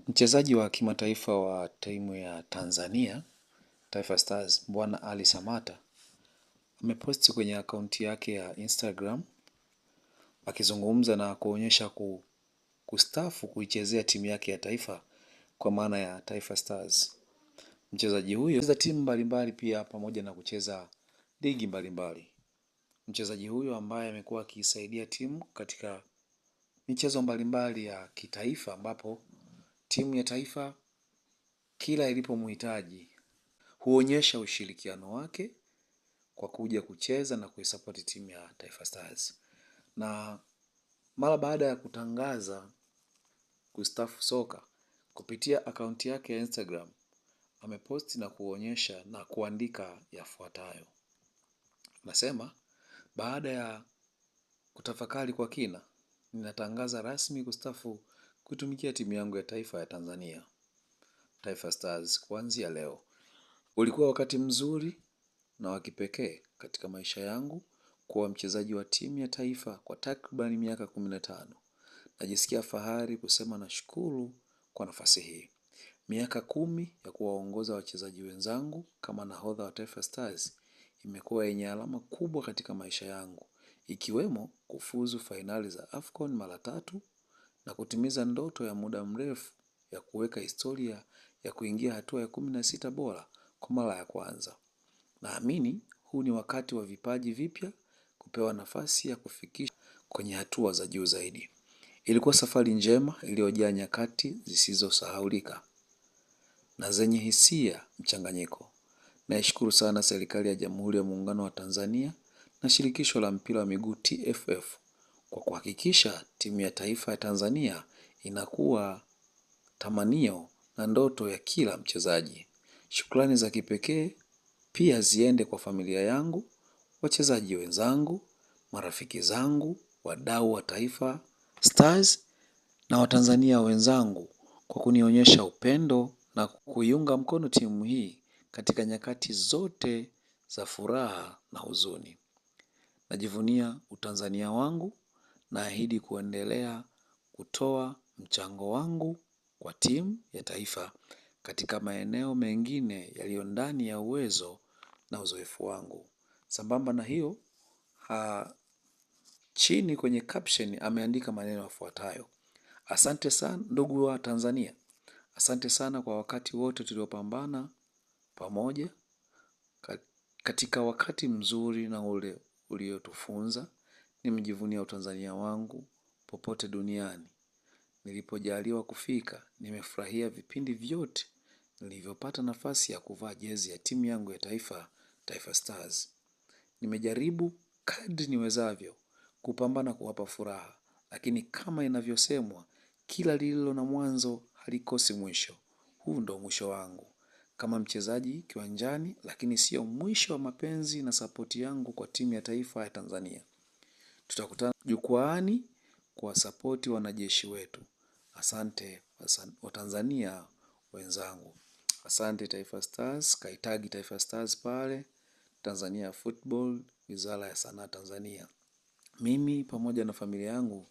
Mchezaji wa kimataifa wa timu ya Tanzania, Taifa Stars, Bwana Ali Samata, ameposti kwenye akaunti yake ya Instagram akizungumza na kuonyesha kustaafu kuichezea timu yake ya taifa kwa maana ya Taifa Stars. Mchezaji huyo anacheza timu mbalimbali pia pamoja na kucheza ligi mbalimbali. Mchezaji huyo ambaye amekuwa akisaidia timu katika michezo mbalimbali ya kitaifa ambapo timu ya taifa kila ilipomhitaji huonyesha ushirikiano wake kwa kuja kucheza na kuisupport timu ya Taifa Stars. Na mara baada ya kutangaza kustaafu soka kupitia akaunti yake ya Instagram, ameposti na kuonyesha na kuandika yafuatayo. Nasema, baada ya kutafakari kwa kina, ninatangaza rasmi kustaafu kutumikia timu yangu ya taifa ya Tanzania, Taifa Stars, kuanzia leo. Ulikuwa wakati mzuri na wa kipekee katika maisha yangu kuwa mchezaji wa timu ya taifa kwa takriban miaka 15. Najisikia fahari kusema nashukuru kwa nafasi hii. Miaka 10 ya kuwaongoza wachezaji wenzangu kama nahodha wa Taifa Stars imekuwa yenye alama kubwa katika maisha yangu, ikiwemo kufuzu fainali za AFCON mara 3 na kutimiza ndoto ya muda mrefu ya kuweka historia ya kuingia hatua ya 16 bora kwa mara ya kwanza. Naamini huu ni wakati wa vipaji vipya kupewa nafasi ya kufikisha kwenye hatua za juu zaidi. Ilikuwa safari njema iliyojaa nyakati zisizosahaulika na zenye hisia mchanganyiko. Naishukuru sana serikali ya Jamhuri ya Muungano wa Tanzania na shirikisho la mpira wa miguu TFF kwa kuhakikisha timu ya taifa ya Tanzania inakuwa tamanio na ndoto ya kila mchezaji. Shukrani za kipekee pia ziende kwa familia yangu, wachezaji wenzangu, marafiki zangu, wadau wa Taifa Stars na Watanzania wenzangu kwa kunionyesha upendo na kuiunga mkono timu hii katika nyakati zote za furaha na huzuni. Najivunia utanzania wangu, naahidi kuendelea kutoa mchango wangu kwa timu ya taifa katika maeneo mengine yaliyo ndani ya uwezo na uzoefu wangu. Sambamba na hiyo, chini kwenye caption ameandika maneno yafuatayo. Asante sana ndugu wa Tanzania. Asante sana kwa wakati wote tuliopambana pamoja katika wakati mzuri na ule uliotufunza. Nimejivunia utanzania wangu popote duniani. Nilipojaliwa kufika, nimefurahia vipindi vyote nilivyopata nafasi ya kuvaa jezi ya timu yangu ya taifa, Taifa Stars. Nimejaribu kadri niwezavyo kupambana kuwapa furaha, lakini kama inavyosemwa, kila lililo na mwanzo halikosi mwisho. Huu ndo mwisho wangu kama mchezaji kiwanjani, lakini sio mwisho wa mapenzi na sapoti yangu kwa timu ya taifa ya Tanzania. Tutakutana jukwaani kuwasapoti wanajeshi wetu. Asante Watanzania wenzangu. Asante Taifa Stars, kaitagi Taifa Stars pale, Tanzania Football, Wizara ya Sanaa Tanzania. Mimi pamoja na familia yangu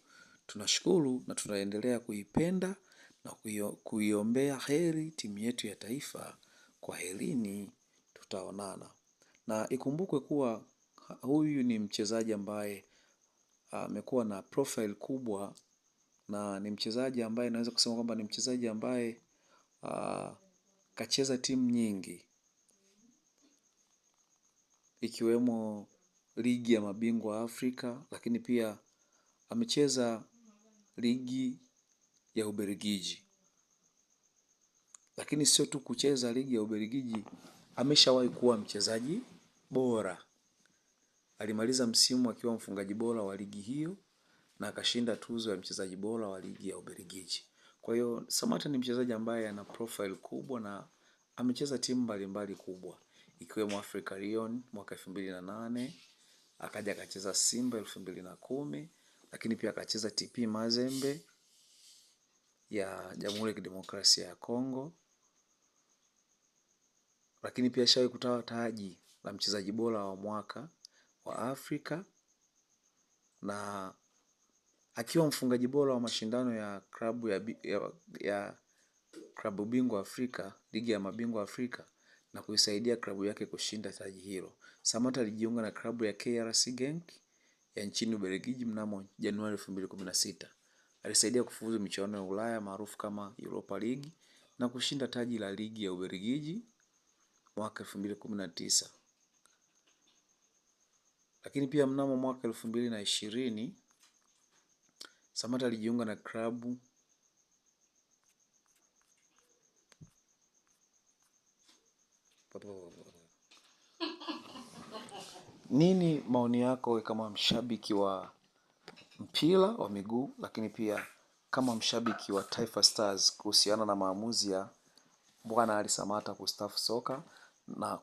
tunashukuru na tunaendelea kuipenda na kuiombea heri timu yetu ya taifa. Kwaherini, tutaonana. Na ikumbukwe kuwa huyu ni mchezaji ambaye amekuwa na profile kubwa na ni mchezaji ambaye naweza kusema kwamba ni mchezaji ambaye kacheza timu nyingi ikiwemo ligi ya mabingwa Afrika, lakini pia amecheza ligi ya Ubelgiji. Lakini sio tu kucheza ligi ya Ubelgiji, ameshawahi kuwa mchezaji bora. Alimaliza msimu akiwa mfungaji bora wa ligi hiyo na akashinda tuzo ya mchezaji bora wa ligi ya Ubelgiji. Kwa hiyo Samata ni mchezaji ambaye ana profile kubwa na amecheza timu mbalimbali kubwa ikiwemo Africa Lyon mwaka 2008, akaja akacheza Simba 2010, lakini pia akacheza TP Mazembe ya Jamhuri ya Kidemokrasia ya Kongo. Lakini pia ashawahi kutoa taji la mchezaji bora wa mwaka wa Afrika na akiwa mfungaji bora wa mashindano ya klabu ya klabu bingwa Afrika, ligi ya mabingwa Afrika na kuisaidia klabu yake kushinda taji hilo. Samata alijiunga na klabu ya KRC Genk ya nchini Ubelgiji mnamo Januari 2016. Alisaidia kufuzu michuano ya Ulaya maarufu kama Europa League na kushinda taji la ligi ya Ubelgiji mwaka 2019. Lakini pia mnamo mwaka 2020 Samata alijiunga na klabu Nini maoni yako kama mshabiki wa mpira wa miguu, lakini pia kama mshabiki wa Taifa Stars kuhusiana na maamuzi ya Bwana Ali Samata kustaafu soka na